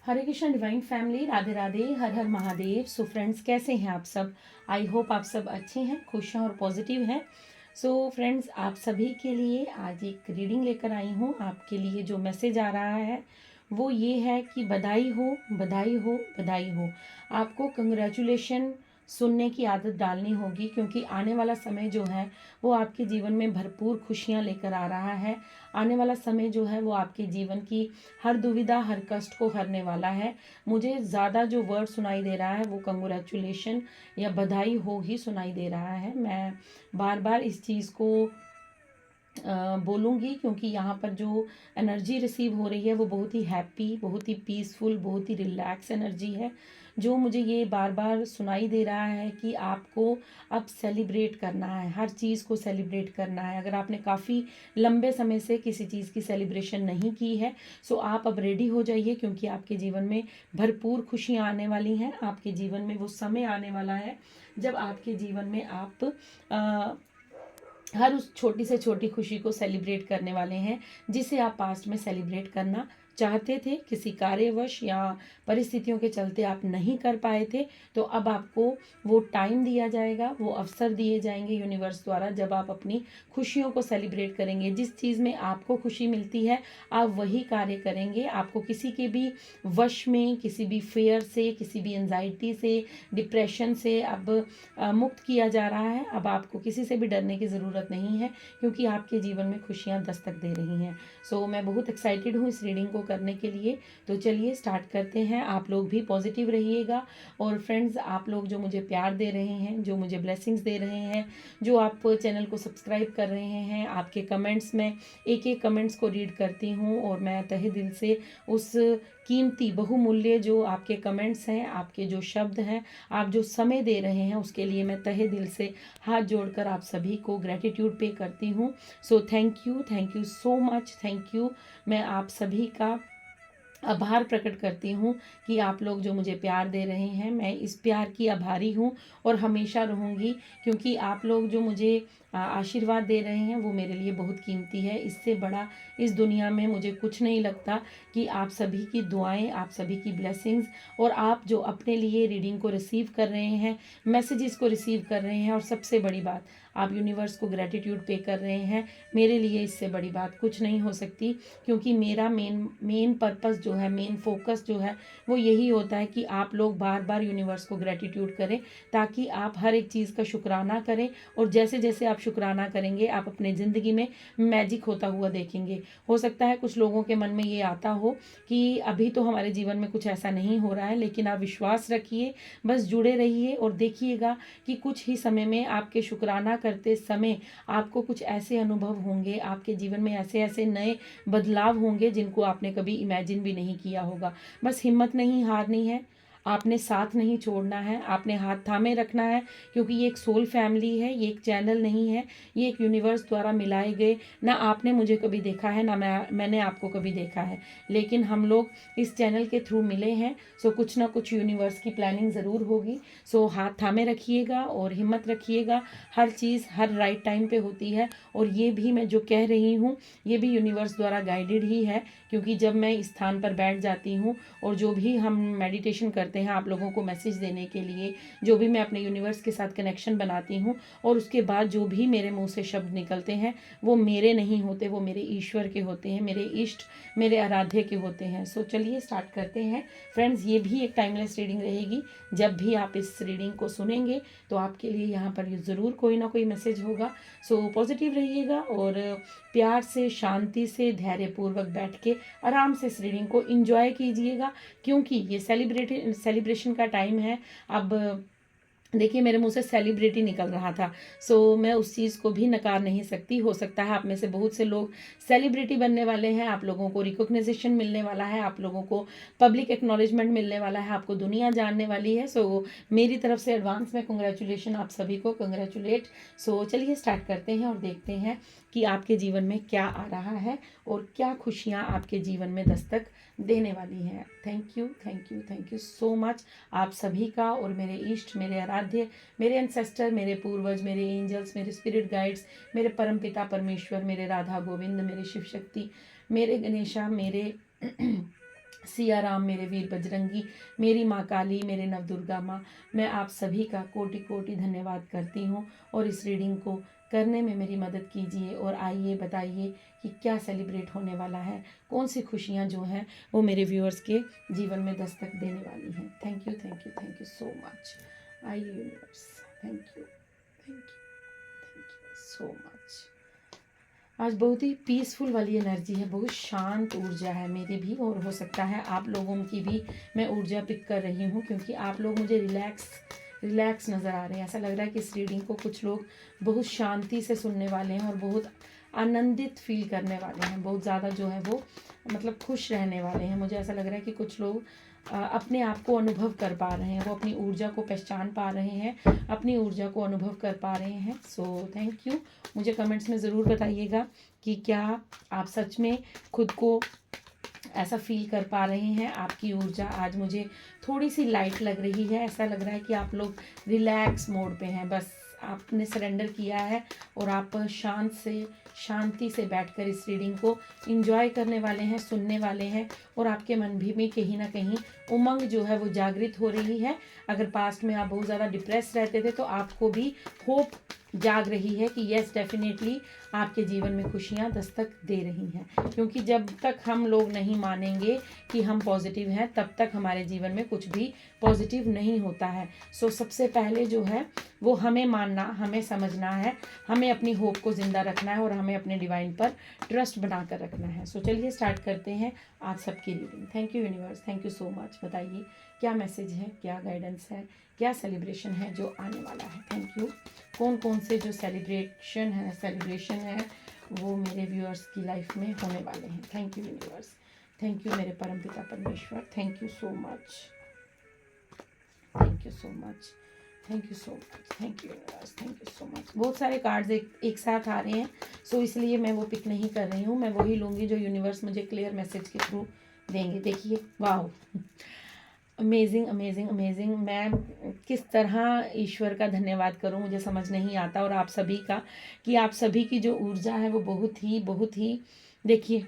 हरे Krishna divine family, Radhe Radhe, हर हर Mahadev. So friends, कैसे हैं आप सब? आई होप आप सब अच्छे हैं, खुश हैं और पॉजिटिव हैं। सो फ्रेंड्स, आप सभी के लिए आज एक रीडिंग लेकर आई हूँ। आपके लिए जो मैसेज आ रहा है वो ये है कि बधाई हो, बधाई हो, बधाई हो। आपको कंग्रेचुलेशन सुनने की आदत डालनी होगी, क्योंकि आने वाला समय जो है वो आपके जीवन में भरपूर खुशियाँ लेकर आ रहा है। आने वाला समय जो है वो आपके जीवन की हर दुविधा, हर कष्ट को हरने वाला है। मुझे ज़्यादा जो वर्ड सुनाई दे रहा है वो कंग्रेचुलेशन या बधाई हो ही सुनाई दे रहा है। मैं बार बार इस चीज़ को बोलूँगी, क्योंकि यहाँ पर जो एनर्जी रिसीव हो रही है वो बहुत ही हैप्पी, बहुत ही पीसफुल, बहुत ही रिलैक्स एनर्जी है, जो मुझे ये बार बार सुनाई दे रहा है कि आपको अब सेलिब्रेट करना है, हर चीज़ को सेलिब्रेट करना है। अगर आपने काफ़ी लंबे समय से किसी चीज़ की सेलिब्रेशन नहीं की है, सो आप अब रेडी हो जाइए, क्योंकि आपके जीवन में भरपूर खुशियाँ आने वाली हैं। आपके जीवन में वो समय आने वाला है जब आपके जीवन में आप हर उस छोटी से छोटी खुशी को सेलिब्रेट करने वाले हैं, जिसे आप पास्ट में सेलिब्रेट करना चाहते थे, किसी कार्यवश या परिस्थितियों के चलते आप नहीं कर पाए थे। तो अब आपको वो टाइम दिया जाएगा, वो अवसर दिए जाएंगे यूनिवर्स द्वारा, जब आप अपनी खुशियों को सेलिब्रेट करेंगे। जिस चीज़ में आपको खुशी मिलती है आप वही कार्य करेंगे। आपको किसी के भी वश में, किसी भी फेयर से, किसी भी एंजाइटी से, डिप्रेशन से अब मुक्त किया जा रहा है। अब आपको किसी से भी डरने की ज़रूरत नहीं है, क्योंकि आपके जीवन में खुशियाँ दस्तक दे रही हैं। सो मैं बहुत एक्साइटेड हूँ इस रीडिंग को करने के लिए। तो चलिए स्टार्ट करते हैं। आप लोग भी पॉजिटिव रहिएगा। और फ्रेंड्स, आप लोग जो मुझे प्यार दे रहे हैं, जो मुझे ब्लेसिंग्स दे रहे हैं, जो आप चैनल को सब्सक्राइब कर रहे हैं, आपके कमेंट्स में एक एक कमेंट्स को रीड करती हूँ, और मैं तहे दिल से उस कीमती बहुमूल्य जो आपके कमेंट्स हैं, आपके जो शब्द हैं, आप जो समय दे रहे हैं, उसके लिए मैं तहे दिल से हाथ जोड़कर आप सभी को ग्रेटिट्यूड पे करती हूँ। So thank you so much, thank you. मैं आप सभी का आभार प्रकट करती हूँ कि आप लोग जो मुझे प्यार दे रहे हैं, मैं इस प्यार की आभारी हूँ और हमेशा रहूँगी, क्योंकि आप लोग जो मुझे आशीर्वाद दे रहे हैं वो मेरे लिए बहुत कीमती है। इससे बड़ा इस दुनिया में मुझे कुछ नहीं लगता कि आप सभी की दुआएं, आप सभी की ब्लेसिंग्स, और आप जो अपने लिए रीडिंग को रिसीव कर रहे हैं, मैसेजेस को रिसीव कर रहे हैं, और सबसे बड़ी बात, आप यूनिवर्स को ग्रेटिट्यूड पे कर रहे हैं। मेरे लिए इससे बड़ी बात कुछ नहीं हो सकती, क्योंकि मेरा मेन पर्पस जो है, मेन फोकस जो है, वो यही होता है कि आप लोग बार बार यूनिवर्स को ग्रेटिट्यूड करें, ताकि आप हर एक चीज़ का शुक्राना करें। और जैसे जैसे आप शुक्राना करेंगे, आप अपने ज़िंदगी में मैजिक होता हुआ देखेंगे। हो सकता है कुछ लोगों के मन में ये आता हो कि अभी तो हमारे जीवन में कुछ ऐसा नहीं हो रहा है, लेकिन आप विश्वास रखिए, बस जुड़े रहिए और देखिएगा कि कुछ ही समय में आपके शुक्राना करते समय आपको कुछ ऐसे अनुभव होंगे, आपके जीवन में ऐसे ऐसे नए बदलाव होंगे जिनको आपने कभी इमेजिन भी नहीं किया होगा। बस हिम्मत नहीं हारनी है, आपने साथ नहीं छोड़ना है, आपने हाथ थामे रखना है, क्योंकि ये एक सोल फैमिली है, ये एक चैनल नहीं है, ये एक यूनिवर्स द्वारा मिलाए गए। ना आपने मुझे कभी देखा है, ना मैंने आपको कभी देखा है, लेकिन हम लोग इस चैनल के थ्रू मिले हैं। सो कुछ ना कुछ यूनिवर्स की प्लानिंग ज़रूर होगी। सो हाथ थामे रखिएगा और हिम्मत रखिएगा। हर चीज़ हर राइट टाइम पे होती है, और ये भी मैं जो कह रही हूँ ये भी यूनिवर्स द्वारा गाइडेड ही है, क्योंकि जब मैं इस स्थान पर बैठ जाती हूँ और जो भी हम मेडिटेशन करते हैं आप लोगों को मैसेज देने के लिए, जो भी मैं अपने यूनिवर्स के साथ कनेक्शन बनाती हूँ, और उसके बाद जो भी मेरे मुंह से शब्द निकलते हैं वो मेरे नहीं होते, वो मेरे ईश्वर के होते हैं, मेरे इष्ट, मेरे आराध्य के होते हैं। सो चलिए स्टार्ट करते हैं फ्रेंड्स। ये भी एक टाइमलेस रीडिंग रहेगी। जब भी आप इस रीडिंग को सुनेंगे तो आपके लिए यहाँ पर ज़रूर कोई ना कोई मैसेज होगा। सो पॉजिटिव रहिएगा और प्यार से, शांति से, धैर्यपूर्वक बैठ के आराम से इस रीडिंग को एंजॉय कीजिएगा, क्योंकि ये सेलिब्रेशन का टाइम है। अब देखिए, मेरे मुंह से सेलिब्रिटी निकल रहा था, सो मैं उस चीज़ को भी नकार नहीं सकती। हो सकता है आप में से बहुत से लोग सेलिब्रिटी बनने वाले हैं, आप लोगों को रिकॉग्निशन मिलने वाला है, आप लोगों को पब्लिक एक्नॉलेजमेंट मिलने वाला है, आपको दुनिया जानने वाली है। सो मेरी तरफ से एडवांस में कंग्रेचुलेशन, आप सभी को कंग्रेचुलेट। सो चलिए स्टार्ट करते हैं और देखते हैं कि आपके जीवन में क्या आ रहा है और क्या खुशियाँ आपके जीवन में दस्तक देने वाली हैं। Thank you, thank you, thank you so much आप सभी का। और मेरे इष्ट, मेरे आराध्य, मेरे एंसेस्टर, मेरे पूर्वज, मेरे एंजल्स, मेरे स्पिरिट गाइड्स, मेरे परमपिता परमेश्वर, मेरे राधा गोविंद, मेरे शिव शक्ति, मेरे गणेशा, मेरे सिया राम, मेरे वीर बजरंगी, मेरी माँ काली, मेरे नवदुर्गा माँ, मैं आप सभी का कोटि कोटि धन्यवाद करती हूँ और इस रीडिंग को करने में मेरी मदद कीजिए। और आइए बताइए कि क्या सेलिब्रेट होने वाला है, कौन सी खुशियाँ जो हैं वो मेरे व्यूअर्स के जीवन में दस्तक देने वाली हैं। Thank you, thank you, thank you so much. आइए universe, thank you, thank you, thank you so much. आज बहुत ही पीसफुल वाली एनर्जी है, बहुत शांत ऊर्जा है मेरी भी, और हो सकता है आप लोगों की भी मैं ऊर्जा पिक कर रही हूँ, क्योंकि आप लोग मुझे रिलैक्स नज़र आ रहे हैं। ऐसा लग रहा है कि इस रीडिंग को कुछ लोग बहुत शांति से सुनने वाले हैं और बहुत आनंदित फील करने वाले हैं, बहुत ज़्यादा जो है वो मतलब खुश रहने वाले हैं। मुझे ऐसा लग रहा है कि कुछ लोग अपने आप को अनुभव कर पा रहे हैं, वो अपनी ऊर्जा को पहचान पा रहे हैं, अपनी ऊर्जा को अनुभव कर पा रहे हैं। So thank you. मुझे कमेंट्स में ज़रूर बताइएगा कि क्या आप सच में खुद को ऐसा फील कर पा रहे हैं। आपकी ऊर्जा आज मुझे थोड़ी सी लाइट लग रही है, ऐसा लग रहा है कि आप लोग रिलैक्स मोड पे हैं, बस आपने सरेंडर किया है और आप शांति से बैठकर इस रीडिंग को एंजॉय करने वाले हैं, सुनने वाले हैं, और आपके मन भी में कहीं ना कहीं उमंग जो है वो जागृत हो रही है। अगर पास्ट में आप बहुत ज़्यादा डिप्रेस रहते थे तो आपको भी होप जाग रही है कि यस डेफिनेटली आपके जीवन में खुशियाँ दस्तक दे रही हैं, क्योंकि जब तक हम लोग नहीं मानेंगे कि हम पॉजिटिव हैं तब तक हमारे जीवन में कुछ भी पॉजिटिव नहीं होता है। सो सबसे पहले जो है वो हमें मानना, हमें समझना है, हमें अपनी होप को ज़िंदा रखना है और हमें अपने डिवाइन पर ट्रस्ट बनाकर रखना है। सो चलिए स्टार्ट करते हैं आज सबकी reading. Thank you universe, thank you so much. बताइए क्या मैसेज है, क्या गाइडेंस है, क्या सेलिब्रेशन है जो आने वाला है। Thank you. कौन कौन से जो सेलिब्रेशन है वो मेरे व्यूअर्स की लाइफ में होने वाले हैं। Thank you universe, thank you मेरे परमपिता परमेश्वर, thank you so much, thank you so much, thank you so much, thank you universe, thank you so much. बहुत सारे कार्ड्स एक साथ आ रहे हैं, सो इसलिए मैं वो पिक नहीं कर रही हूँ, मैं वही लूँगी जो यूनिवर्स मुझे क्लियर मैसेज के थ्रू देंगे। देखिए वाह, अमेजिंग अमेजिंग अमेजिंग। मैं किस तरह ईश्वर का धन्यवाद करूं, मुझे समझ नहीं आता, और आप सभी का, कि आप सभी की जो ऊर्जा है वो बहुत ही देखिए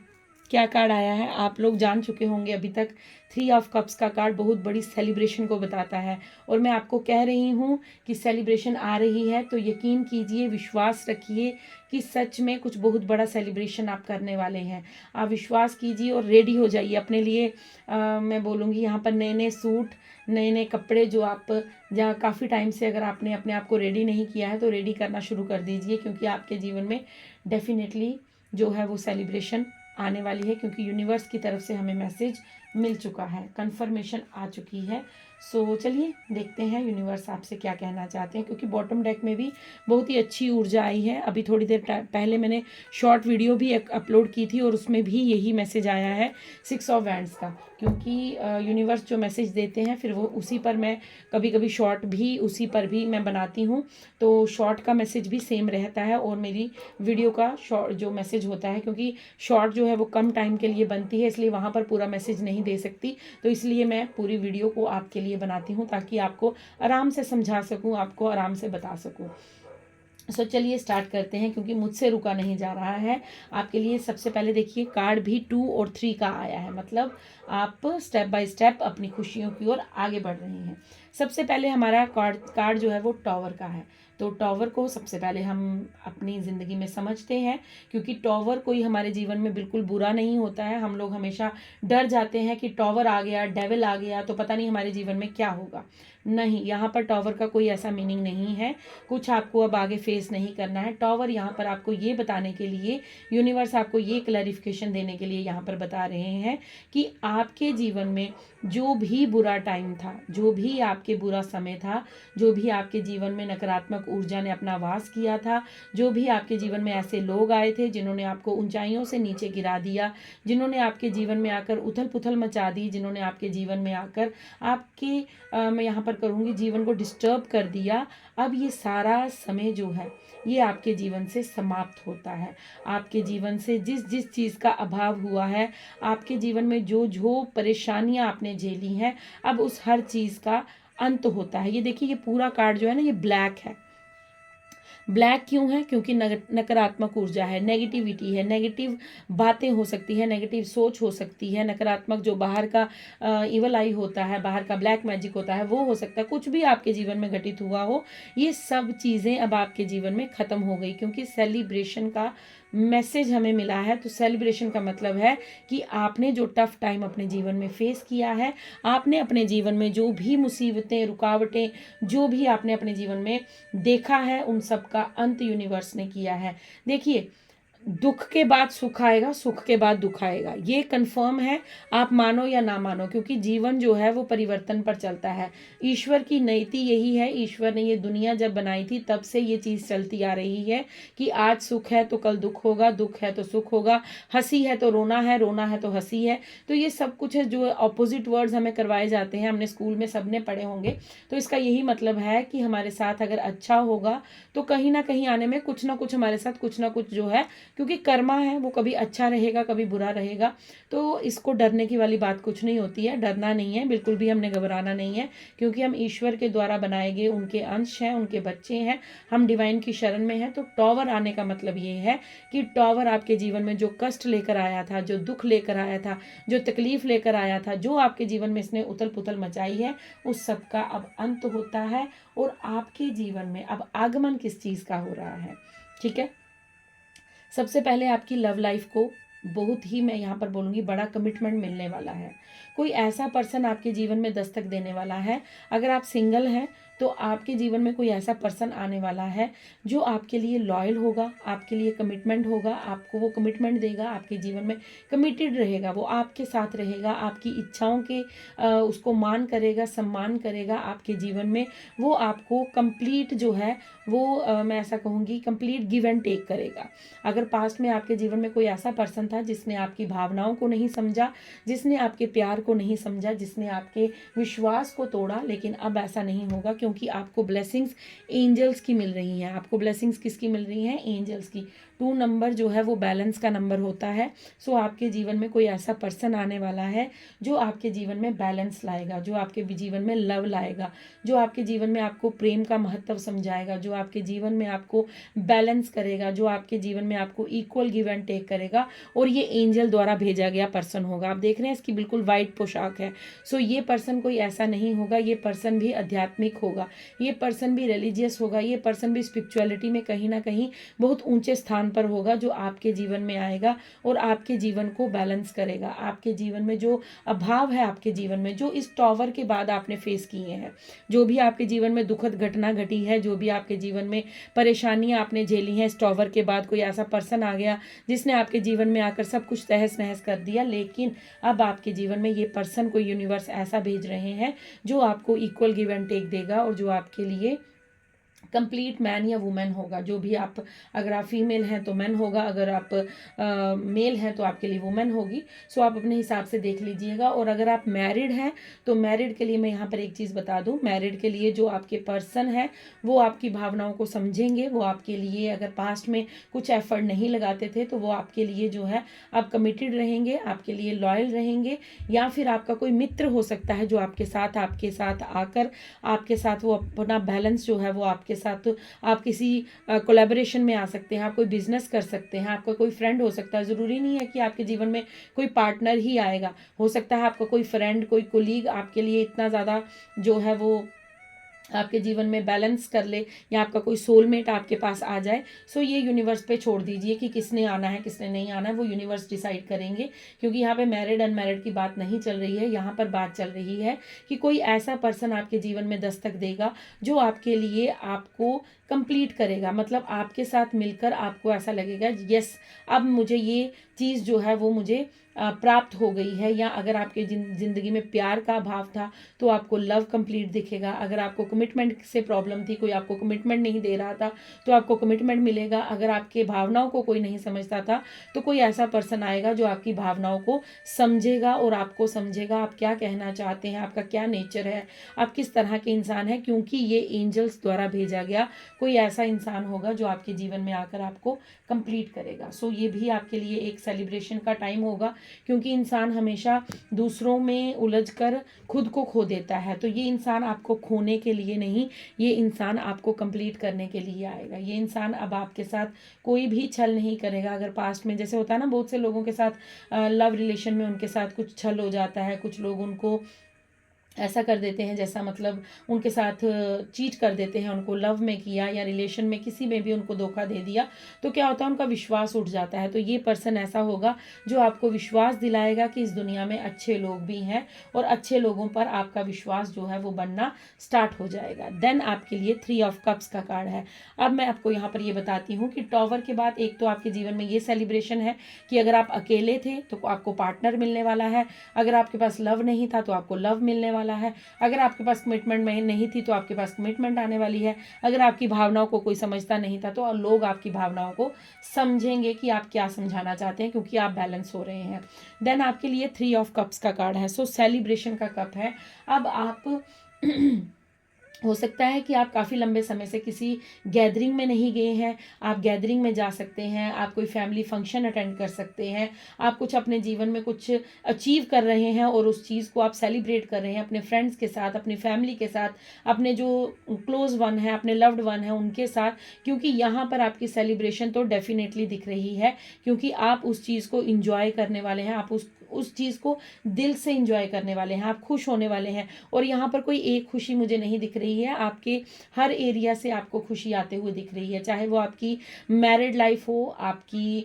क्या कार्ड आया है, आप लोग जान चुके होंगे अभी तक। 3 ऑफ कप्स का कार्ड बहुत बड़ी सेलिब्रेशन को बताता है, और मैं आपको कह रही हूँ कि सेलिब्रेशन आ रही है, तो यकीन कीजिए, विश्वास रखिए कि सच में कुछ बहुत बड़ा सेलिब्रेशन आप करने वाले हैं। आप विश्वास कीजिए और रेडी हो जाइए अपने लिए। मैं बोलूँगी यहाँ पर नए नए सूट, नए नए कपड़े जो आप जहाँ काफ़ी टाइम से अगर आपने अपने आप को रेडी नहीं किया है तो रेडी करना शुरू कर दीजिए, क्योंकि आपके जीवन में डेफिनेटली जो है वो सेलिब्रेशन आने वाली है, क्योंकि यूनिवर्स की तरफ से हमें मैसेज मिल चुका है, कंफर्मेशन आ चुकी है। सो चलिए देखते हैं यूनिवर्स आपसे क्या कहना चाहते हैं, क्योंकि बॉटम डेक में भी बहुत ही अच्छी ऊर्जा आई है। अभी थोड़ी देर पहले मैंने शॉर्ट वीडियो भी अपलोड की थी और उसमें भी यही मैसेज आया है 6 ऑफ वैंड्स का, क्योंकि यूनिवर्स जो मैसेज देते हैं फिर वो उसी पर मैं कभी कभी शॉर्ट भी उसी पर भी मैं बनाती हूँ, तो शॉर्ट का मैसेज भी सेम रहता है और मेरी वीडियो का शॉर्ट जो मैसेज होता है, क्योंकि शॉर्ट जो है वो कम टाइम के लिए बनती है, इसलिए वहाँ पर पूरा मैसेज नहीं दे सकती, तो इसलिए मैं पूरी वीडियो को आपके लिए बनाती हूँ ताकि आपको आराम से समझा सकूँ, आपको आराम से बता सकूँ। सो चलिए स्टार्ट करते हैं, क्योंकि मुझसे रुका नहीं जा रहा है। आपके लिए सबसे पहले देखिए कार्ड भी 2 और 3 का आया है, मतलब आप स्टेप बाय स्टेप अपनी खुशियों की ओर आगे बढ़ रही हैं। सबसे पहले हमारा कार्ड जो है वो टॉवर का है, तो टॉवर को सबसे पहले हम अपनी ज़िंदगी में समझते हैं, क्योंकि टॉवर कोई हमारे जीवन में बिल्कुल बुरा नहीं होता है। हम लोग हमेशा डर जाते हैं कि टॉवर आ गया, डेविल आ गया तो पता नहीं हमारे जीवन में क्या होगा। नहीं, यहाँ पर टॉवर का कोई ऐसा मीनिंग नहीं है, कुछ आपको अब आगे फेस नहीं करना है। टॉवर यहाँ पर आपको ये बताने के लिए, यूनिवर्स आपको ये क्लैरिफिकेशन देने के लिए यहाँ पर बता रहे हैं कि आपके जीवन में जो भी बुरा टाइम था, जो भी आपके बुरा समय था, जो भी आपके जीवन में नकारात्मक ऊर्जा ने अपना वास किया था, जो भी आपके जीवन में ऐसे लोग आए थे जिन्होंने आपको ऊंचाइयों से नीचे गिरा दिया, जिन्होंने आपके जीवन में आकर उथल पुथल मचा दी, जिन्होंने आपके जीवन में आकर आपके मैं यहाँ पर करूँगी जीवन को डिस्टर्ब कर दिया, अब ये सारा समय जो है ये आपके जीवन से समाप्त होता है। आपके जीवन से जिस जिस चीज़ का अभाव हुआ है, आपके जीवन में जो जो परेशानियां आपने झेली हैं, अब उस हर चीज़ का अंत होता है। ये देखिए, ये पूरा कार्ड जो है ना ये ब्लैक है, ब्लैक क्यों है? क्योंकि नकारात्मक ऊर्जा है, नेगेटिविटी है, नेगेटिव बातें हो सकती है, नेगेटिव सोच हो सकती है, नकारात्मक जो बाहर का इवल आई होता है, बाहर का ब्लैक मैजिक होता है वो हो सकता है। कुछ भी आपके जीवन में घटित हुआ हो, ये सब चीज़ें अब आपके जीवन में ख़त्म हो गई, क्योंकि सेलिब्रेशन का मैसेज हमें मिला है। तो सेलिब्रेशन का मतलब है कि आपने जो टफ टाइम अपने जीवन में फेस किया है, आपने अपने जीवन में जो भी मुसीबतें, रुकावटें, जो भी आपने अपने जीवन में देखा है, उन सब का अंत यूनिवर्स ने किया है। देखिए, दुख के बाद सुख आएगा, सुख के बाद दुख आएगा, ये कंफर्म है, आप मानो या ना मानो, क्योंकि जीवन जो है वो परिवर्तन पर चलता है। ईश्वर की नीति यही है, ईश्वर ने ये दुनिया जब बनाई थी तब से ये चीज़ चलती आ रही है कि आज सुख है तो कल दुख होगा, दुख है तो सुख होगा, हंसी है तो रोना है, रोना है तो हंसी है। तो ये सब कुछ है जो ऑपोजिट वर्ड्स हमें करवाए जाते हैं, हमने स्कूल में सबने पढ़े होंगे। तो इसका यही मतलब है कि हमारे साथ अगर अच्छा होगा तो कहीं ना कहीं आने में कुछ ना कुछ हमारे साथ कुछ ना कुछ जो है, क्योंकि कर्मा है वो कभी अच्छा रहेगा कभी बुरा रहेगा। तो इसको डरने की वाली बात कुछ नहीं होती है, डरना नहीं है, बिल्कुल भी हमने घबराना नहीं है, क्योंकि हम ईश्वर के द्वारा बनाए गए उनके अंश हैं, उनके बच्चे हैं, हम डिवाइन की शरण में हैं। तो टॉवर आने का मतलब ये है कि टॉवर आपके जीवन में जो कष्ट लेकर आया था, जो दुख लेकर आया था, जो तकलीफ लेकर आया था, जो आपके जीवन में इसने उथल पुथल मचाई है, उस सब का अब अंत होता है और आपके जीवन में अब आगमन किस चीज़ का हो रहा है। ठीक है, सबसे पहले आपकी लव लाइफ को बहुत ही, मैं यहाँ पर बोलूँगी, बड़ा कमिटमेंट मिलने वाला है। कोई ऐसा पर्सन आपके जीवन में दस्तक देने वाला है। अगर आप सिंगल हैं तो आपके जीवन में कोई ऐसा पर्सन आने वाला है जो आपके लिए लॉयल होगा, आपके लिए कमिटमेंट होगा, आपको वो कमिटमेंट देगा, आपके जीवन में कमिटेड रहेगा, वो आपके साथ रहेगा, आपकी इच्छाओं के उसको मान करेगा, सम्मान करेगा आपके जीवन में। वो आपको कंप्लीट जो है वो मैं ऐसा कहूँगी कंप्लीट गिव एंड टेक करेगा। अगर पास्ट में आपके जीवन में कोई ऐसा पर्सन था जिसने आपकी भावनाओं को नहीं समझा, जिसने आपके प्यार को नहीं समझा, जिसने आपके विश्वास को तोड़ा, लेकिन अब ऐसा नहीं होगा, क्योंकि आपको ब्लेसिंग्स एंजल्स की मिल रही हैं। आपको ब्लेसिंग्स किसकी मिल रही हैं? एंजल्स की। 2 नंबर जो है वो बैलेंस का नंबर होता है। सो आपके जीवन में कोई ऐसा पर्सन आने वाला है जो आपके जीवन में बैलेंस लाएगा, जो आपके जीवन में लव लाएगा, जो आपके जीवन में आपको प्रेम का महत्व समझाएगा, जो आपके जीवन में आपको बैलेंस करेगा, जो आपके जीवन में आपको इक्वल गिव एंड टेक करेगा। और ये एंजल द्वारा भेजा गया पर्सन होगा। आप देख रहे हैं इसकी बिल्कुल वाइट पोशाक है। सो ये पर्सन कोई ऐसा नहीं होगा, ये पर्सन भी आध्यात्मिक होगा, ये पर्सन भी रिलीजियस होगा, ये पर्सन भी स्पिरिचुअलिटी में कहीं ना कहीं बहुत ऊंचे स्थान पर होगा, जो आपके जीवन में आएगा और आपके जीवन को बैलेंस करेगा। आपके जीवन में जो अभाव है, आपके जीवन में जो इस टॉवर के बाद आपने फेस किए हैं, जो भी आपके जीवन में दुखद घटना घटी है, जो भी आपके जीवन में परेशानियां आपने झेली हैं, इस टॉवर के बाद कोई ऐसा पर्सन आ गया जिसने आपके जीवन में आकर सब कुछ तहस नहस कर दिया। लेकिन अब आपके जीवन में ये पर्सन को यूनिवर्स ऐसा भेज रहे हैं जो आपको इक्वल गिव एंड टेक देगा और जो आपके लिए कंप्लीट मैन या वुमेन होगा। जो भी आप, अगर आप फीमेल हैं तो मैन होगा, अगर आप मेल हैं तो आपके लिए वुमेन होगी। सो आप अपने हिसाब से देख लीजिएगा। और अगर आप मैरिड हैं तो मैरिड के लिए मैं यहाँ पर एक चीज़ बता दूँ, मैरिड के लिए जो आपके पर्सन है वो आपकी भावनाओं को समझेंगे, वो आपके लिए अगर पास्ट में कुछ एफर्ट नहीं लगाते थे तो वो आपके लिए जो है आप कमिटेड रहेंगे, आपके लिए लॉयल रहेंगे। या फिर आपका कोई मित्र हो सकता है जो आपके साथ आकर आपके साथ वो अपना बैलेंस जो है वो आपके साथ, तो आप किसी कोलैबोरेशन में आ सकते हैं, आप कोई बिजनेस कर सकते हैं, आपका कोई फ्रेंड हो सकता है। ज़रूरी नहीं है कि आपके जीवन में कोई पार्टनर ही आएगा, हो सकता है आपका कोई फ्रेंड, कोई कोलीग आपके लिए इतना ज़्यादा जो है वो आपके जीवन में बैलेंस कर ले, या आपका कोई सोलमेट आपके पास आ जाए। सो ये यूनिवर्स पे छोड़ दीजिए कि किसने आना है किसने नहीं आना है, वो यूनिवर्स डिसाइड करेंगे। क्योंकि यहाँ पे मैरिड अनमैरिड की बात नहीं चल रही है, यहाँ पर बात चल रही है कि कोई ऐसा पर्सन आपके जीवन में दस्तक देगा जो आपके लिए आपको कंप्लीट करेगा। मतलब आपके साथ मिलकर आपको ऐसा लगेगा यस, अब मुझे ये चीज़ जो है वो मुझे प्राप्त हो गई है। या अगर आपके ज़िंदगी में प्यार का अभाव था तो आपको लव कंप्लीट दिखेगा। अगर आपको कमिटमेंट से प्रॉब्लम थी, कोई आपको कमिटमेंट नहीं दे रहा था, तो आपको कमिटमेंट मिलेगा। अगर आपके भावनाओं को कोई नहीं समझता था तो कोई ऐसा पर्सन आएगा जो आपकी भावनाओं को समझेगा और आपको समझेगा आप क्या कहना चाहते हैं, आपका क्या नेचर है, आप किस तरह के इंसान हैं। क्योंकि ये एंजल्स द्वारा भेजा गया कोई ऐसा इंसान होगा जो आपके जीवन में आकर आपको कंप्लीट करेगा। सो ये भी आपके लिए एक सेलिब्रेशन का टाइम होगा, क्योंकि इंसान हमेशा दूसरों में उलझकर खुद को खो देता है। तो ये इंसान आपको खोने के लिए नहीं, ये इंसान आपको कंप्लीट करने के लिए आएगा। ये इंसान अब आपके साथ कोई भी छल नहीं करेगा। अगर पास्ट में जैसे होता है ना, बहुत से लोगों के साथ लव रिलेशन में उनके साथ कुछ छल हो जाता है, कुछ लोग उनको ऐसा कर देते हैं, जैसा मतलब उनके साथ चीट कर देते हैं, उनको लव में किया या रिलेशन में किसी में भी उनको धोखा दे दिया, तो क्या होता है, उनका विश्वास उठ जाता है। तो ये पर्सन ऐसा होगा जो आपको विश्वास दिलाएगा कि इस दुनिया में अच्छे लोग भी हैं और अच्छे लोगों पर आपका विश्वास जो है वो बनना स्टार्ट हो जाएगा। देन आपके लिए 3 ऑफ कप्स का कार्ड है। अब मैं आपको यहाँ पर ये बताती हूँ कि टॉवर के बाद एक तो आपके जीवन में ये सेलिब्रेशन है कि अगर आप अकेले थे तो आपको पार्टनर मिलने वाला है, अगर आपके पास लव नहीं था तो आपको लव मिलने वाला है, अगर आपके पास कमिटमेंट में नहीं थी तो आपके पास कमिटमेंट आने वाली है, अगर आपकी भावनाओं को कोई समझता नहीं था तो लोग आपकी भावनाओं को समझेंगे कि आप क्या समझाना चाहते हैं, क्योंकि आप बैलेंस हो रहे हैं। देन आपके लिए 3 ऑफ कप्स का कार्ड है। सो सेलिब्रेशन का कप है। अब आप हो सकता है कि आप काफ़ी लंबे समय से किसी गैदरिंग में नहीं गए हैं, आप गैदरिंग में जा सकते हैं, आप कोई फैमिली फंक्शन अटेंड कर सकते हैं, आप कुछ अपने जीवन में कुछ अचीव कर रहे हैं और उस चीज़ को आप सेलिब्रेट कर रहे हैं अपने फ्रेंड्स के साथ, अपनी फैमिली के साथ, अपने जो क्लोज वन है, अपने लव्ड वन है उनके साथ, क्योंकि यहाँ पर आपकी सेलिब्रेशन तो डेफिनेटली दिख रही है, क्योंकि आप उस चीज़ को इंजॉय करने वाले हैं, आप उस चीज़ को दिल से इंजॉय करने वाले हैं, आप खुश होने वाले हैं। और यहाँ पर कोई एक खुशी मुझे नहीं दिख रही है, आपके हर एरिया से आपको खुशी आते हुए दिख रही है, चाहे वो आपकी मैरिड लाइफ हो, आपकी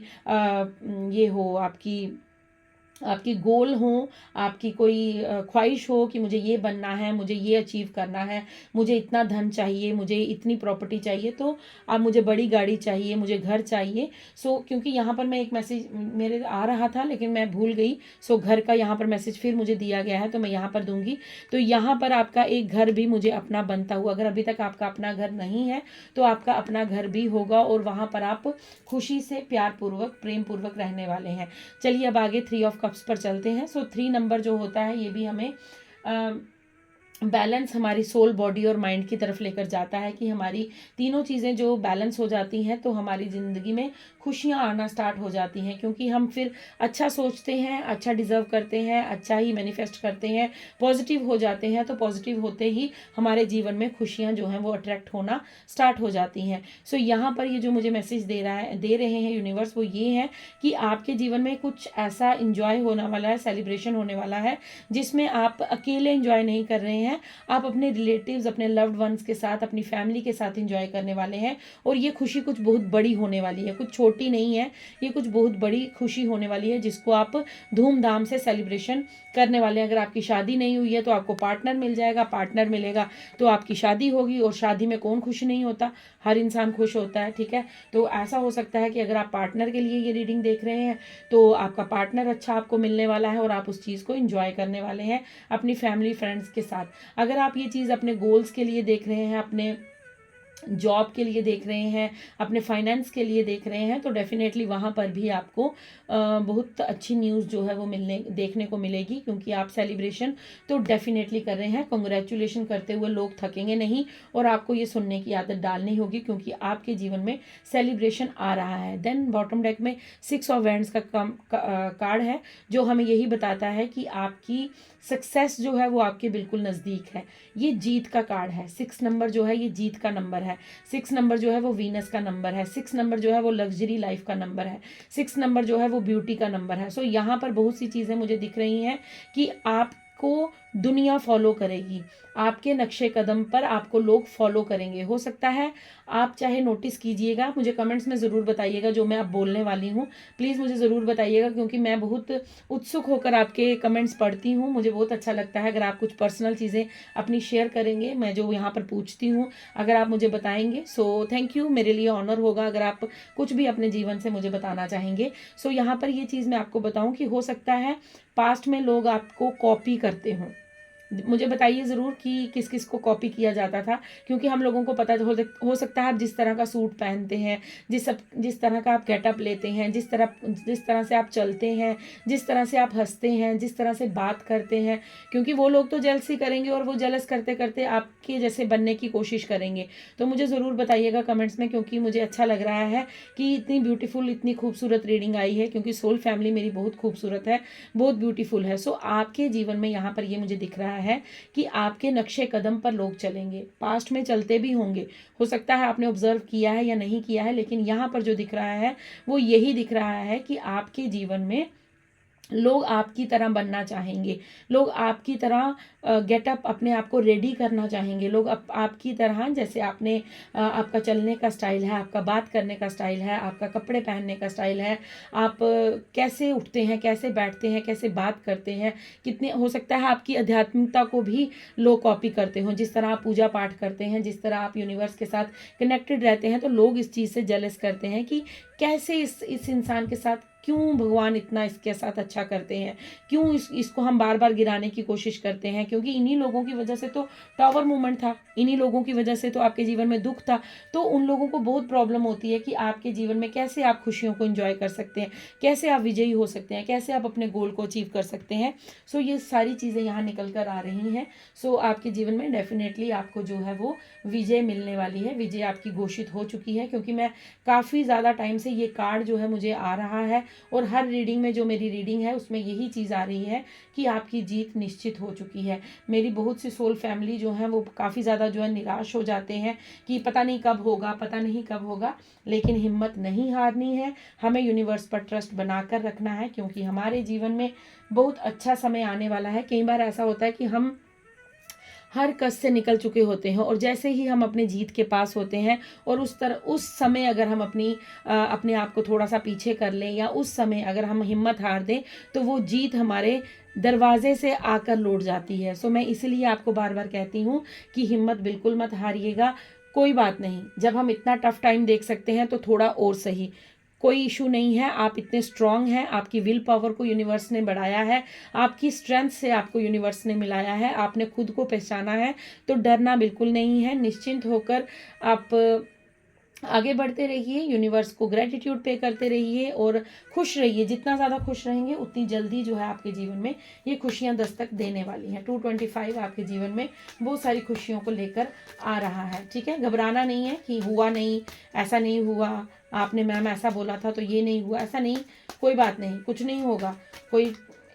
ये हो, आपकी गोल हो, आपकी कोई ख्वाहिश हो कि मुझे ये बनना है, मुझे ये अचीव करना है, मुझे इतना धन चाहिए, मुझे इतनी प्रॉपर्टी चाहिए, तो अब मुझे बड़ी गाड़ी चाहिए, मुझे घर चाहिए। सो क्योंकि यहाँ पर मैं एक मैसेज मेरे आ रहा था लेकिन मैं भूल गई, सो घर का यहाँ पर मैसेज फिर मुझे दिया गया है तो मैं यहाँ पर दूंगी। तो यहाँ पर आपका एक घर भी मुझे अपना बनता हुआ, अगर अभी तक आपका अपना घर नहीं है तो आपका अपना घर भी होगा और वहाँ पर आप खुशी से प्यार पूर्वक प्रेम पूर्वक रहने वाले हैं। चलिए अब आगे 3 ऑफ कप्स पर चलते हैं। सो 3 नंबर जो होता है ये भी हमें बैलेंस हमारी सोल, बॉडी और माइंड की तरफ लेकर जाता है कि हमारी तीनों चीज़ें जो बैलेंस हो जाती हैं तो हमारी ज़िंदगी में खुशियाँ आना स्टार्ट हो जाती हैं, क्योंकि हम फिर अच्छा सोचते हैं, अच्छा डिज़र्व करते हैं, अच्छा ही मैनिफेस्ट करते हैं, पॉजिटिव हो जाते हैं। तो पॉजिटिव होते ही हमारे जीवन में खुशियाँ जो हैं वो अट्रैक्ट होना स्टार्ट हो जाती हैं। सो यहाँ पर ये जो मुझे मैसेज दे रहे हैं यूनिवर्स, वो ये है कि आपके जीवन में कुछ ऐसा इंजॉय होने वाला है, सेलिब्रेशन होने वाला है जिसमें आप अकेले इंजॉय नहीं कर रहे हैं, आप अपने रिलेटिव्स, अपने लव्ड वंस के साथ, अपनी फैमिली के साथ एंजॉय करने वाले हैं। और ये खुशी कुछ बहुत बड़ी होने वाली है, कुछ छोटी नहीं है, ये कुछ बहुत बड़ी खुशी होने वाली है जिसको आप धूमधाम से सेलिब्रेशन करने वाले हैं। अगर आपकी शादी नहीं हुई है तो आपको पार्टनर मिल जाएगा, पार्टनर मिलेगा तो आपकी शादी होगी, और शादी में कौन खुश नहीं होता, हर इंसान खुश होता है, ठीक है। तो ऐसा हो सकता है कि अगर आप पार्टनर के लिए ये रीडिंग देख रहे हैं तो आपका पार्टनर अच्छा आपको मिलने वाला है और आप उस चीज़ को एंजॉय करने वाले हैं अपनी फैमिली फ्रेंड्स के साथ। अगर आप ये चीज़ अपने गोल्स के लिए देख रहे हैं, अपने जॉब के लिए देख रहे हैं, अपने फाइनेंस के लिए देख रहे हैं, तो डेफिनेटली वहाँ पर भी आपको बहुत अच्छी न्यूज़ जो है वो देखने को मिलेगी, क्योंकि आप सेलिब्रेशन तो डेफिनेटली कर रहे हैं। कॉन्ग्रेचुलेशन करते हुए लोग थकेंगे नहीं और आपको ये सुनने की आदत डालनी होगी, क्योंकि आपके जीवन में सेलिब्रेशन आ रहा है। देन बॉटम डेक में 6 ऑफ वैंड्स का कार्ड है, जो हमें यही बताता है कि आपकी सक्सेस जो है वो आपके बिल्कुल नज़दीक है। ये जीत का कार्ड है। 6 नंबर जो है ये जीत का नंबर है। 6 नंबर जो है वो वीनस का नंबर है। 6 नंबर जो है वो लग्जरी लाइफ का नंबर है। 6 नंबर जो है वो ब्यूटी का नंबर है। सो यहाँ पर बहुत सी चीज़ें मुझे दिख रही हैं कि आपको दुनिया फॉलो करेगी, आपके नक्शे कदम पर आपको लोग फॉलो करेंगे। हो सकता है आप चाहे नोटिस कीजिएगा, मुझे कमेंट्स में ज़रूर बताइएगा जो मैं अब बोलने वाली हूँ, प्लीज़ मुझे ज़रूर बताइएगा, क्योंकि मैं बहुत उत्सुक होकर आपके कमेंट्स पढ़ती हूँ। मुझे बहुत अच्छा लगता है अगर आप कुछ पर्सनल चीज़ें अपनी शेयर करेंगे, मैं जो यहाँ पर पूछती हूँ अगर आप मुझे बताएंगे। सो थैंक यू, मेरे लिए ऑनर होगा अगर आप कुछ भी अपने जीवन से मुझे बताना चाहेंगे। सो यहाँ पर ये चीज़ मैं आपको बताऊँ कि हो सकता है पास्ट में लोग आपको कॉपी करते हों, मुझे बताइए ज़रूर कि किस किस को कॉपी किया जाता था, क्योंकि हम लोगों को पता हो सकता है आप जिस तरह का सूट पहनते हैं, जिस तरह का आप गेटअप लेते हैं, जिस तरह से आप चलते हैं, जिस तरह से आप हंसते हैं, जिस तरह से बात करते हैं, क्योंकि वो लोग तो जेलसी करेंगे और वो जेलस करते करते आपके जैसे बनने की कोशिश करेंगे। तो मुझे ज़रूर बताइएगा कमेंट्स में, क्योंकि मुझे अच्छा लग रहा है कि इतनी ब्यूटीफुल, इतनी खूबसूरत रीडिंग आई है, क्योंकि सोल फैमिली मेरी बहुत खूबसूरत है, बहुत ब्यूटीफुल है। सो आपके जीवन में यहाँ पर ये मुझे दिख रहा है कि आपके नक्शे कदम पर लोग चलेंगे, पास्ट में चलते भी होंगे, हो सकता है आपने ऑब्जर्व किया है या नहीं किया है, लेकिन यहाँ पर जो दिख रहा है वो यही दिख रहा है कि आपके जीवन में लोग आपकी तरह बनना चाहेंगे, लोग आपकी तरह गेटअप अपने आप को रेडी करना चाहेंगे, लोग आपकी तरह, जैसे आपने आपका चलने का स्टाइल है, आपका बात करने का स्टाइल है, आपका कपड़े पहनने का स्टाइल है, आप कैसे उठते हैं, कैसे बैठते हैं, कैसे बात करते हैं, कितने, हो सकता है आपकी आध्यात्मिकता को भी लोग कॉपी करते हों, जिस तरह आप पूजा पाठ करते हैं, जिस तरह आप यूनिवर्स के साथ कनेक्टेड रहते हैं, तो लोग इस चीज़ से जेलस करते हैं कि कैसे इस इंसान के साथ, क्यों भगवान इतना इसके साथ अच्छा करते हैं, क्यों इसको हम बार बार गिराने की कोशिश करते हैं, क्योंकि इन्हीं लोगों की वजह से तो टावर मूवमेंट था, इन्हीं लोगों की वजह से तो आपके जीवन में दुख था। तो उन लोगों को बहुत प्रॉब्लम होती है कि आपके जीवन में कैसे आप खुशियों को एंजॉय कर सकते हैं, कैसे आप विजयी हो सकते हैं, कैसे आप अपने गोल को अचीव कर सकते हैं। सो ये सारी चीज़ें यहाँ निकल कर आ रही हैं। सो आपके जीवन में डेफिनेटली आपको जो है वो विजय मिलने वाली है, विजय आपकी घोषित हो चुकी है, क्योंकि मैं काफ़ी ज़्यादा टाइम से ये कार्ड जो है मुझे आ रहा है, और हर रीडिंग में, जो मेरी रीडिंग है उसमें यही चीज़ आ रही है कि आपकी जीत निश्चित हो चुकी है। मेरी बहुत सी सोल फैमिली जो है वो काफ़ी ज़्यादा जो है निराश हो जाते हैं कि पता नहीं कब होगा, पता नहीं कब होगा, लेकिन हिम्मत नहीं हारनी है, हमें यूनिवर्स पर ट्रस्ट बनाकर रखना है, क्योंकि हमारे जीवन में बहुत अच्छा समय आने वाला है। कई बार ऐसा होता है कि हम हर कस से निकल चुके होते हैं, और जैसे ही हम अपने जीत के पास होते हैं, और उस समय अगर हम अपने आप को थोड़ा सा पीछे कर लें, या उस समय अगर हम हिम्मत हार दें, तो वो जीत हमारे दरवाजे से आकर लौट जाती है। सो मैं इसीलिए आपको बार बार कहती हूँ कि हिम्मत बिल्कुल मत हारिएगा। कोई बात नहीं, जब हम इतना टफ टाइम देख सकते हैं तो थोड़ा और सही, कोई इशू नहीं है। आप इतने स्ट्रांग हैं, आपकी विल पावर को यूनिवर्स ने बढ़ाया है, आपकी स्ट्रेंथ से आपको यूनिवर्स ने मिलाया है, आपने खुद को पहचाना है, तो डरना बिल्कुल नहीं है। निश्चिंत होकर आप आगे बढ़ते रहिए, यूनिवर्स को ग्रेटिट्यूड पे करते रहिए, और खुश रहिए। जितना ज़्यादा खुश रहेंगे उतनी जल्दी जो है आपके जीवन में ये खुशियाँ दस्तक देने वाली हैं। 225 आपके जीवन में बहुत सारी खुशियों को लेकर आ रहा है। ठीक है, घबराना नहीं है कि हुआ नहीं, ऐसा नहीं हुआ, आपने मैम ऐसा बोला था तो ये नहीं हुआ, ऐसा नहीं, कोई बात नहीं, कुछ नहीं होगा, कोई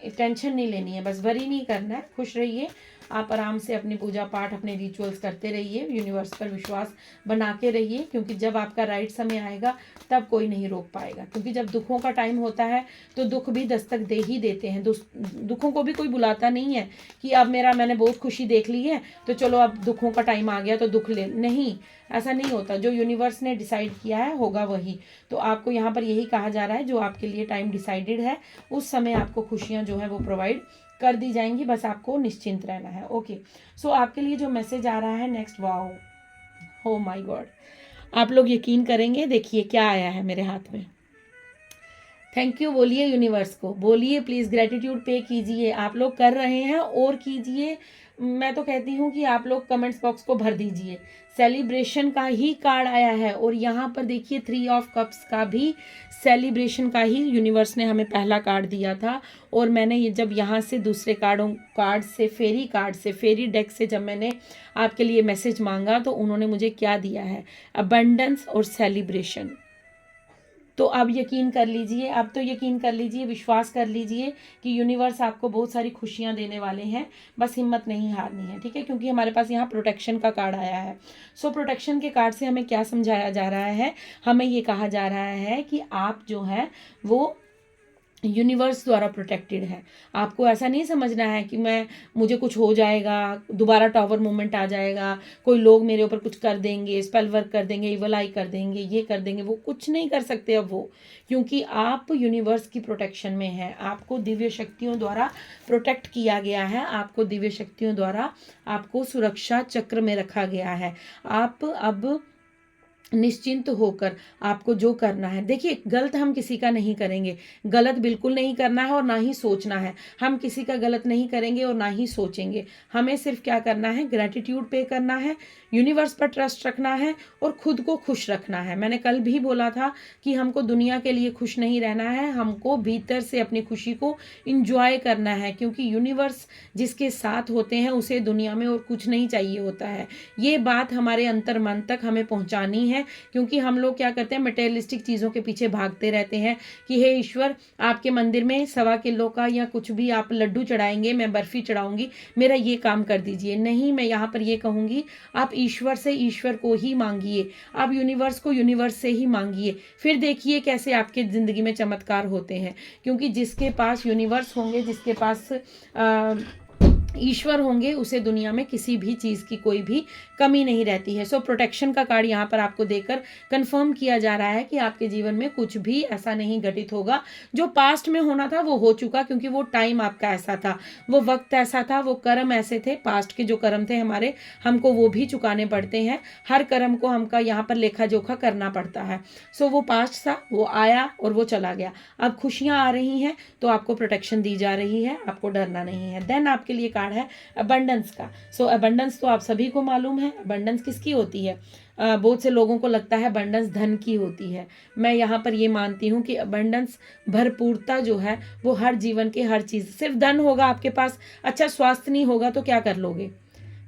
टेंशन नहीं लेनी है, बस वरी नहीं करना है, खुश रहिए। आप आराम से अपनी पूजा पाठ, अपने रिचुअल्स करते रहिए, यूनिवर्स पर विश्वास बना के रहिए, क्योंकि जब आपका राइट समय आएगा तब कोई नहीं रोक पाएगा। क्योंकि जब दुखों का टाइम होता है तो दुख भी दस्तक दे ही देते हैं। दुखों को भी कोई बुलाता नहीं है कि अब मैंने बहुत खुशी देख ली है तो चलो अब दुखों का टाइम आ गया तो दुख ले, नहीं, ऐसा नहीं होता। जो यूनिवर्स ने डिसाइड किया है होगा वही। तो आपको यहाँ पर यही कहा जा रहा है, जो आपके लिए टाइम डिसाइडेड है उस समय आपको खुशियाँ जो है वो प्रोवाइड कर दी जाएंगी, बस आपको निश्चिंत रहना है। ओके, सो आपके लिए जो मैसेज आ रहा है नेक्स्ट, वाओ, हो माय गॉड, आप लोग यकीन करेंगे, देखिए क्या आया है मेरे हाथ में। थैंक यू बोलिए यूनिवर्स को, बोलिए प्लीज़, ग्रेटिट्यूड पे कीजिए। आप लोग कर रहे हैं और कीजिए। मैं तो कहती हूँ कि आप लोग कमेंट्स बॉक्स को भर दीजिए। सेलिब्रेशन का ही कार्ड आया है, और यहाँ पर देखिए 3 ऑफ कप्स का भी सेलिब्रेशन का ही यूनिवर्स ने हमें पहला कार्ड दिया था। और मैंने ये जब यहाँ से दूसरे कार्ड से, फेरी डेक से जब मैंने आपके लिए मैसेज मांगा तो उन्होंने मुझे क्या दिया है, अबंडेंस और सेलिब्रेशन। तो अब यकीन कर लीजिए, अब तो यकीन कर लीजिए, विश्वास कर लीजिए कि यूनिवर्स आपको बहुत सारी खुशियां देने वाले हैं, बस हिम्मत नहीं हारनी है। ठीक है, क्योंकि हमारे पास यहाँ प्रोटेक्शन का कार्ड आया है। सो प्रोटेक्शन के कार्ड से हमें क्या समझाया जा रहा है, हमें ये कहा जा रहा है कि आप जो है वो यूनिवर्स द्वारा प्रोटेक्टेड है। आपको ऐसा नहीं समझना है कि मुझे कुछ हो जाएगा, दोबारा टावर मूवमेंट आ जाएगा, कोई लोग मेरे ऊपर कुछ कर देंगे, स्पेल वर्क कर देंगे, इवल आई कर देंगे, ये कर देंगे, वो कुछ नहीं कर सकते अब वो, क्योंकि आप यूनिवर्स की प्रोटेक्शन में हैं। आपको दिव्य शक्तियों द्वारा प्रोटेक्ट किया गया है, आपको दिव्य शक्तियों द्वारा आपको सुरक्षा चक्र में रखा गया है। आप अब निश्चिंत होकर आपको जो करना है, देखिए गलत हम किसी का नहीं करेंगे, गलत बिल्कुल नहीं करना है और ना ही सोचना है। हम किसी का गलत नहीं करेंगे और ना ही सोचेंगे। हमें सिर्फ क्या करना है, ग्रैटिट्यूड पे करना है, यूनिवर्स पर ट्रस्ट रखना है और खुद को खुश रखना है। मैंने कल भी बोला था कि हमको दुनिया के लिए खुश नहीं रहना है, हमको भीतर से अपनी खुशी को इंजॉय करना है, क्योंकि यूनिवर्स जिसके साथ होते हैं उसे दुनिया में और कुछ नहीं चाहिए होता है। ये बात हमारे अंतर मन तक हमें पहुंचानी है, क्योंकि हम लोग क्या करते हैं, मटेरियलिस्टिक चीज़ों के पीछे भागते रहते हैं कि हे ईश्वर, आपके मंदिर में 1.25 किलो का या कुछ भी आप लड्डू चढ़ाएंगे, मैं बर्फी चढ़ाऊंगी, मेरा ये काम कर दीजिए। नहीं, मैं यहाँ पर ये कहूँगी, आप ईश्वर से ईश्वर को ही मांगिए, आप यूनिवर्स को यूनिवर्स से ही मांगिए, फिर देखिए कैसे आपके ज़िंदगी में चमत्कार होते हैं। क्योंकि जिसके पास यूनिवर्स होंगे, जिसके पास ईश्वर होंगे, उसे दुनिया में किसी भी चीज़ की कोई भी कमी नहीं रहती है। सो प्रोटेक्शन का कार्ड यहाँ पर आपको देकर कंफर्म किया जा रहा है कि आपके जीवन में कुछ भी ऐसा नहीं घटित होगा। जो पास्ट में होना था वो हो चुका, क्योंकि वो टाइम आपका ऐसा था, वो वक्त ऐसा था, वो कर्म ऐसे थे, पास्ट के जो कर्म थे हमारे, हमको वो भी चुकाने पड़ते हैं। हर कर्म को हमका यहाँ पर लेखा जोखा करना पड़ता है। सो वो पास्ट था, वो आया और वो चला गया। अब खुशियाँ आ रही हैं तो आपको प्रोटेक्शन दी जा रही है, आपको डरना नहीं है। देन आपके लिए कार्ड है अबंडेंस का। सो अबंडेंस तो आप सभी को मालूम है, अबंडेंस किसकी होती है। बहुत से लोगों को लगता है अबंडेंस धन की होती है। मैं यहाँ पर ये मानती हूँ कि अबंडेंस, भरपूरता जो है वो हर जीवन के हर चीज़, सिर्फ धन होगा आपके पास, अच्छा स्वास्थ्य नहीं होगा तो क्या कर लोगे।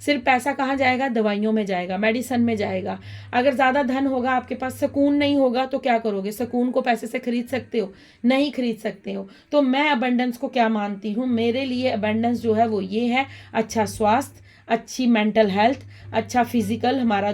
सिर्फ पैसा कहाँ जाएगा, दवाइयों में जाएगा, मेडिसन में जाएगा। अगर ज़्यादा धन होगा आपके पास, सुकून नहीं होगा तो क्या करोगे। सुकून को पैसे से खरीद सकते हो, नहीं खरीद सकते हो। तो मैं अबंडेंस को क्या मानती हूँ, मेरे लिए अबंडेंस जो है वो ये है, अच्छा स्वास्थ्य, अच्छी मेंटल हेल्थ, अच्छा फिजिकल, हमारा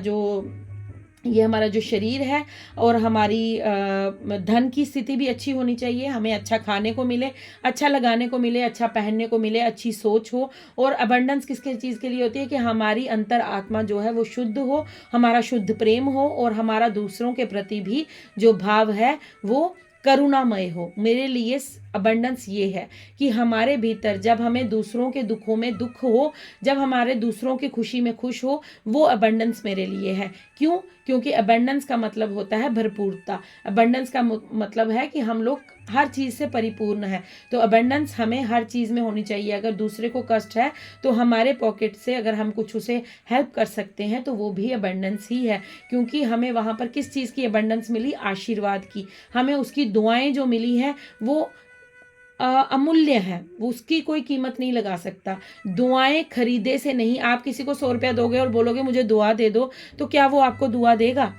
जो शरीर है, और हमारी धन की स्थिति भी अच्छी होनी चाहिए। हमें अच्छा खाने को मिले, अच्छा लगाने को मिले, अच्छा पहनने को मिले, अच्छी सोच हो। और अबंडेंस किसके चीज़ के लिए होती है कि हमारी अंतर आत्मा जो है वो शुद्ध हो, हमारा शुद्ध प्रेम हो, और हमारा दूसरों के प्रति भी जो भाव है वो करुणामय हो। मेरे लिए अबंडेंस ये है कि हमारे भीतर जब हमें दूसरों के दुखों में दुख हो, जब हमारे दूसरों की खुशी में खुश हो, वो अबंडेंस मेरे लिए है। क्यों? क्योंकि अबंडेंस का मतलब होता है भरपूरता। अबंडेंस का मतलब है कि हम लोग हर चीज़ से परिपूर्ण है। तो अबंडेंस हमें हर चीज़ में होनी चाहिए। अगर दूसरे को कष्ट है तो हमारे पॉकेट से अगर हम कुछ उसे हेल्प कर सकते हैं तो वो भी अबंडेंस ही है। क्योंकि हमें वहाँ पर किस चीज़ की अबंडेंस मिली, आशीर्वाद की। हमें उसकी दुआएं जो मिली हैं वो अमूल्य है, वो उसकी कोई कीमत नहीं लगा सकता। दुआएं खरीदे से नहीं। आप किसी को 100 रुपया दोगे और बोलोगे मुझे दुआ दे दो, तो क्या वो आपको दुआ देगा?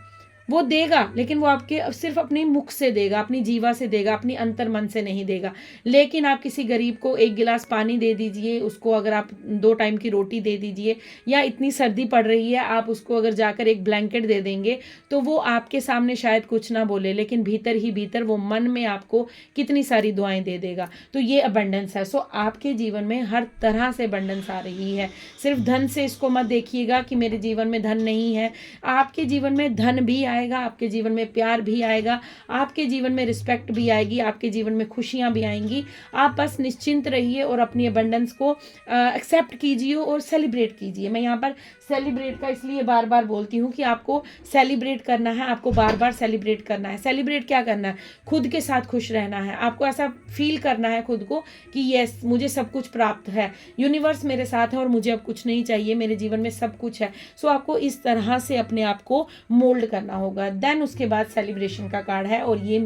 वो देगा, लेकिन वो आपके सिर्फ अपनी मुख से देगा, अपनी जीवा से देगा, अपनी अंतर मन से नहीं देगा। लेकिन आप किसी गरीब को 1 गिलास पानी दे दीजिए, उसको अगर आप 2 टाइम की रोटी दे दीजिए, या इतनी सर्दी पड़ रही है आप उसको अगर जाकर एक ब्लैंकेट दे देंगे, तो वो आपके सामने शायद कुछ ना बोले, लेकिन भीतर ही भीतर वो मन में आपको कितनी सारी दुआएं दे देगा। तो ये अबंडेंस है। सो आपके जीवन में हर तरह से अबंडेंस आ रही है। सिर्फ धन से इसको मत देखिएगा कि मेरे जीवन में धन नहीं है। आपके जीवन में धन भी आएगा, आपके जीवन में प्यार भी आएगा, आपके जीवन में रिस्पेक्ट भी आएगी, आपके जीवन में खुशियां भी आएंगी। आप बस निश्चिंत रहिए और अपनी अबंडेंस को एक्सेप्ट कीजिए और सेलिब्रेट कीजिए। मैं यहाँ पर सेलिब्रेट का इसलिए बार बार बोलती हूँ कि आपको सेलिब्रेट करना है, आपको बार बार सेलिब्रेट करना है। सेलिब्रेट क्या करना है, खुद के साथ खुश रहना है। आपको ऐसा फील करना है खुद को कि यस, मुझे सब कुछ प्राप्त है, यूनिवर्स मेरे साथ है और मुझे अब कुछ नहीं चाहिए, मेरे जीवन में सब कुछ है। सो आपको इस तरह से अपने आप को मोल्ड करना होगा। देन उसके बाद सेलिब्रेशन का कार्ड है, और ये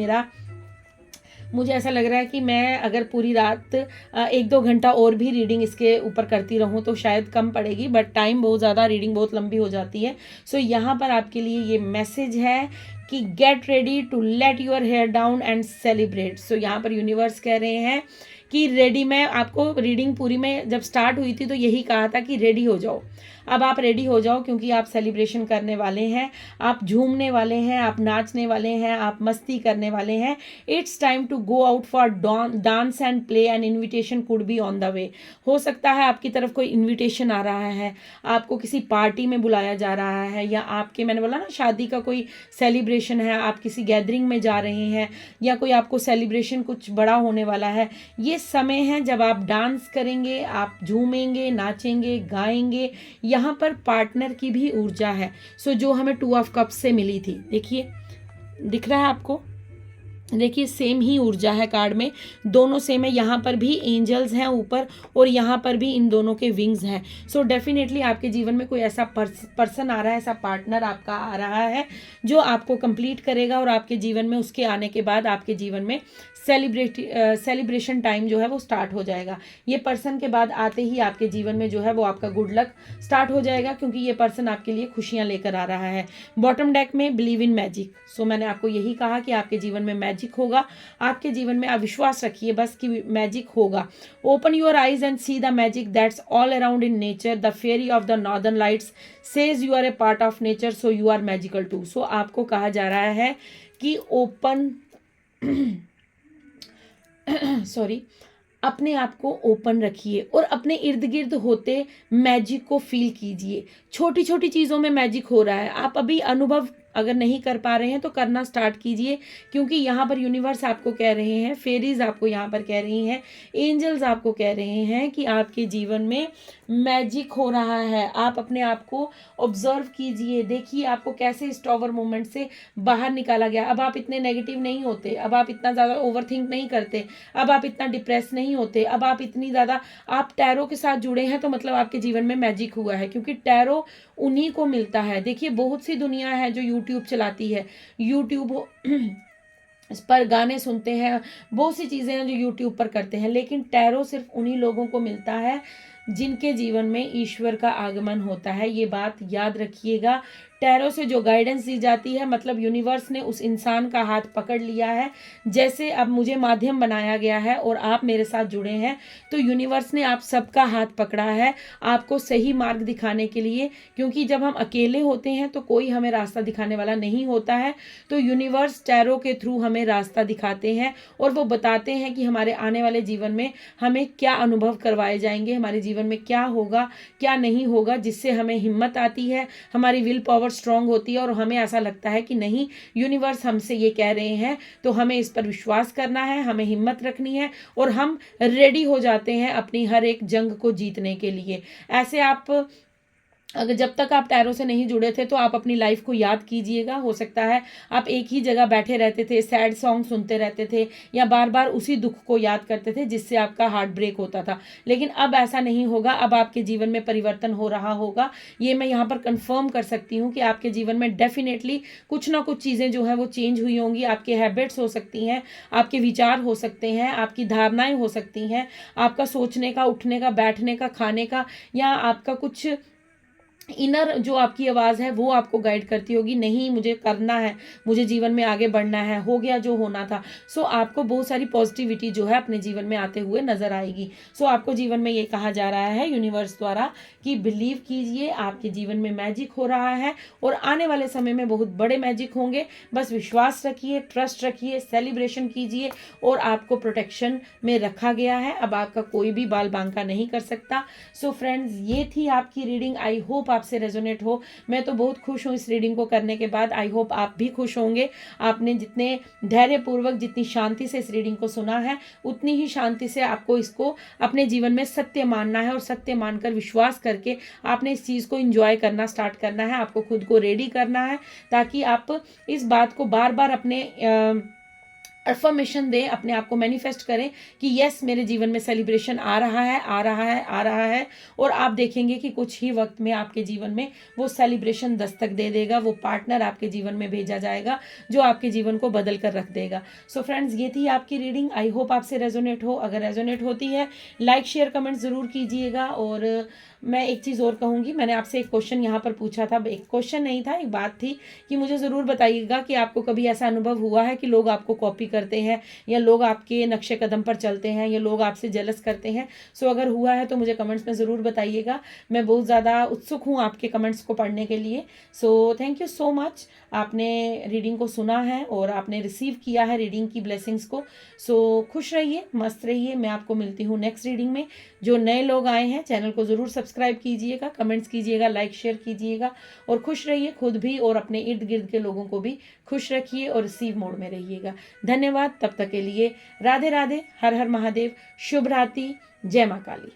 मुझे ऐसा लग रहा है कि मैं अगर पूरी रात 1-2 घंटा और भी रीडिंग इसके ऊपर करती रहूं तो शायद कम पड़ेगी, बट टाइम बहुत ज़्यादा, रीडिंग बहुत लंबी हो जाती है। सो यहाँ पर आपके लिए ये मैसेज है कि get ready to let your hair down and celebrate. So यहाँ पर यूनिवर्स कह रहे हैं कि रेडी। मैं आपको रीडिंग पूरी में जब स्टार्ट हुई थी तो यही कहा था कि रेडी हो जाओ। अब आप रेडी हो जाओ, क्योंकि आप सेलिब्रेशन करने वाले हैं, आप झूमने वाले हैं, आप नाचने वाले हैं, आप मस्ती करने वाले हैं। It's time to go out for dance and play and invitation could be on the way. हो सकता है आपकी तरफ कोई इन्विटेशन आ रहा है, आपको किसी पार्टी में बुलाया जा रहा है, या आपके, मैंने बोला ना, शादी का कोई सेलिब्रेशन है, आप किसी गैदरिंग में जा रहे हैं, या कोई आपको सेलिब्रेशन कुछ बड़ा होने वाला है। ये समय है जब आप डांस करेंगे, आप झूमेंगे, नाचेंगे, गाएंगे। यहाँ पर पार्टनर की भी ऊर्जा है। सो जो हमें 2 ऑफ कप्स से मिली थी, देखिए दिख रहा है आपको, देखिए सेम ही ऊर्जा है कार्ड में, दोनों सेम है। यहाँ पर भी एंजल्स हैं ऊपर और यहाँ पर भी इन दोनों के विंग्स हैं। सो डेफिनेटली आपके जीवन में कोई ऐसा पर्सन आ रहा है, ऐसा पार्टनर आपका आ रहा है जो आपको कंप्लीट करेगा, और आपके जीवन में उसके आने के बाद आपके जीवन में सेलिब्रेशन टाइम जो है वो स्टार्ट हो जाएगा। ये पर्सन के बाद आते ही आपके जीवन में जो है वो आपका गुड लक स्टार्ट हो जाएगा, क्योंकि ये पर्सन आपके लिए खुशियां लेकर आ रहा है। बॉटम डेक में बिलीव इन मैजिक। सो मैंने आपको यही कहा कि आपके जीवन में मैजिक होगा, आपके जीवन में आप विश्वास रखिए बस कि मैजिक होगा। Open your eyes and see the magic that's all around in nature. The fairy of the northern lights says you are a part of nature, so you are magical too. So आपको कहा जा रहा है कि open sorry अपने आप को open रखिए और अपने इर्द गिर्द होते मैजिक को फील कीजिए। छोटी छोटी चीज़ों में मैजिक हो रहा है, आप अभी अनुभव अगर नहीं कर पा रहे हैं तो करना स्टार्ट कीजिए, क्योंकि यहाँ पर यूनिवर्स आपको कह रहे हैं, फेरीज आपको यहाँ पर कह रही हैं, एंजल्स आपको कह रहे हैं कि आपके जीवन में मैजिक हो रहा है। आप अपने आप को ऑब्जर्व कीजिए, देखिए आपको कैसे इस टॉवर मोमेंट से बाहर निकाला गया। अब आप इतने नेगेटिव नहीं होते, अब आप इतना ज़्यादा ओवरथिंक नहीं करते, अब आप इतना डिप्रेस नहीं होते, अब आप इतनी ज़्यादा, आप टैरो के साथ जुड़े हैं तो मतलब आपके जीवन में मैजिक हुआ है, क्योंकि टैरो उन्हीं को मिलता है। देखिए बहुत सी दुनिया है जो यूट्यूब चलाती है, यूट्यूब इस पर गाने सुनते हैं, बहुत सी चीज़ें हैं जो यूट्यूब पर करते हैं, लेकिन टैरो सिर्फ उन्हीं लोगों को मिलता है जिनके जीवन में ईश्वर का आगमन होता है। ये बात याद रखिएगा। टैरो से जो गाइडेंस दी जाती है, मतलब यूनिवर्स ने उस इंसान का हाथ पकड़ लिया है। जैसे अब मुझे माध्यम बनाया गया है और आप मेरे साथ जुड़े हैं, तो यूनिवर्स ने आप सबका हाथ पकड़ा है आपको सही मार्ग दिखाने के लिए, क्योंकि जब हम अकेले होते हैं तो कोई हमें रास्ता दिखाने वाला नहीं होता है। तो यूनिवर्स टैरो के थ्रू हमें रास्ता दिखाते हैं और वो बताते हैं कि हमारे आने वाले जीवन में हमें क्या अनुभव करवाए जाएंगे, हमारे जीवन में क्या होगा क्या नहीं होगा, जिससे हमें हिम्मत आती है, हमारी विल पावर स्ट्रांग होती है और हमें ऐसा लगता है कि नहीं, यूनिवर्स हमसे ये कह रहे हैं तो हमें इस पर विश्वास करना है, हमें हिम्मत रखनी है और हम रेडी हो जाते हैं अपनी हर एक जंग को जीतने के लिए। ऐसे आप अगर जब तक आप टैरो से नहीं जुड़े थे तो आप अपनी लाइफ को याद कीजिएगा। हो सकता है आप एक ही जगह बैठे रहते थे, सैड सॉन्ग सुनते रहते थे या बार बार उसी दुख को याद करते थे जिससे आपका हार्ट ब्रेक होता था, लेकिन अब ऐसा नहीं होगा। अब आपके जीवन में परिवर्तन हो रहा होगा, ये मैं यहाँ पर कंफर्म कर सकती हूँ कि आपके जीवन में डेफिनेटली कुछ ना कुछ चीज़ें जो है वो चेंज हुई होंगी। आपके हैबिट्स हो सकती हैं, आपके विचार हो सकते हैं, आपकी धारणाएं हो सकती हैं, आपका सोचने का, उठने का, बैठने का, खाने का, या आपका कुछ इनर जो आपकी आवाज़ है वो आपको गाइड करती होगी, नहीं मुझे करना है, मुझे जीवन में आगे बढ़ना है, हो गया जो होना था। सो आपको बहुत सारी पॉजिटिविटी जो है अपने जीवन में आते हुए नजर आएगी। सो आपको जीवन में ये कहा जा रहा है यूनिवर्स द्वारा कि बिलीव कीजिए, आपके जीवन में मैजिक हो रहा है और आने वाले समय में बहुत बड़े मैजिक होंगे। बस विश्वास रखिए, ट्रस्ट रखिए, सेलिब्रेशन कीजिए और आपको प्रोटेक्शन में रखा गया है। अब आपका कोई भी बाल बांका नहीं कर सकता। सो फ्रेंड्स, ये थी आपकी रीडिंग। आई होप आपसे रेजोनेट हो। मैं तो बहुत खुश हूँ इस रीडिंग को करने के बाद। आई होप आप भी खुश होंगे। आपने जितने धैर्यपूर्वक, जितनी शांति से इस रीडिंग को सुना है, उतनी ही शांति से आपको इसको अपने जीवन में सत्य मानना है और सत्य मानकर विश्वास करके आपने इस चीज़ को एंजॉय करना स्टार्ट करना है। आपको खुद को रेडी करना है ताकि आप इस बात को बार बार अपने अफर्मेशन दें, अपने आप को मैनिफेस्ट करें कि यस, मेरे जीवन में सेलिब्रेशन आ रहा है, आ रहा है, आ रहा है। और आप देखेंगे कि कुछ ही वक्त में आपके जीवन में वो सेलिब्रेशन दस्तक दे देगा, वो पार्टनर आपके जीवन में भेजा जाएगा जो आपके जीवन को बदल कर रख देगा। सो फ्रेंड्स, ये थी आपकी रीडिंग। आई होप आपसे रेजोनेट हो। अगर रेजोनेट होती है, लाइक शेयर कमेंट ज़रूर कीजिएगा। और मैं एक चीज़ और कहूँगी, मैंने आपसे एक क्वेश्चन यहाँ पर पूछा था, एक क्वेश्चन नहीं था, एक बात थी कि मुझे ज़रूर बताइएगा कि आपको कभी ऐसा अनुभव हुआ है कि लोग आपको कॉपी करते हैं या लोग आपके नक्शे कदम पर चलते हैं या लोग आपसे जेलस करते हैं। सो अगर हुआ है तो मुझे कमेंट्स में ज़रूर बताइएगा। मैं बहुत ज़्यादा उत्सुक हूँ आपके कमेंट्स को पढ़ने के लिए। So thank you so much, आपने रीडिंग को सुना है और आपने रिसीव किया है रीडिंग की ब्लेसिंग्स को। सो खुश रहिए, मस्त रहिए। मैं आपको मिलती हूँ नेक्स्ट रीडिंग में। जो नए लोग आए हैं, चैनल को ज़रूर सब्सक्राइब कीजिएगा, कमेंट्स कीजिएगा, लाइक शेयर कीजिएगा और खुश रहिए खुद भी और अपने इर्द गिर्द के लोगों को भी खुश रखिए और रिसीव मोड में रहिएगा। धन्यवाद। धन्यवाद। तब तक के लिए राधे राधे, हर हर महादेव, शुभ रात्रि, जय माँ काली।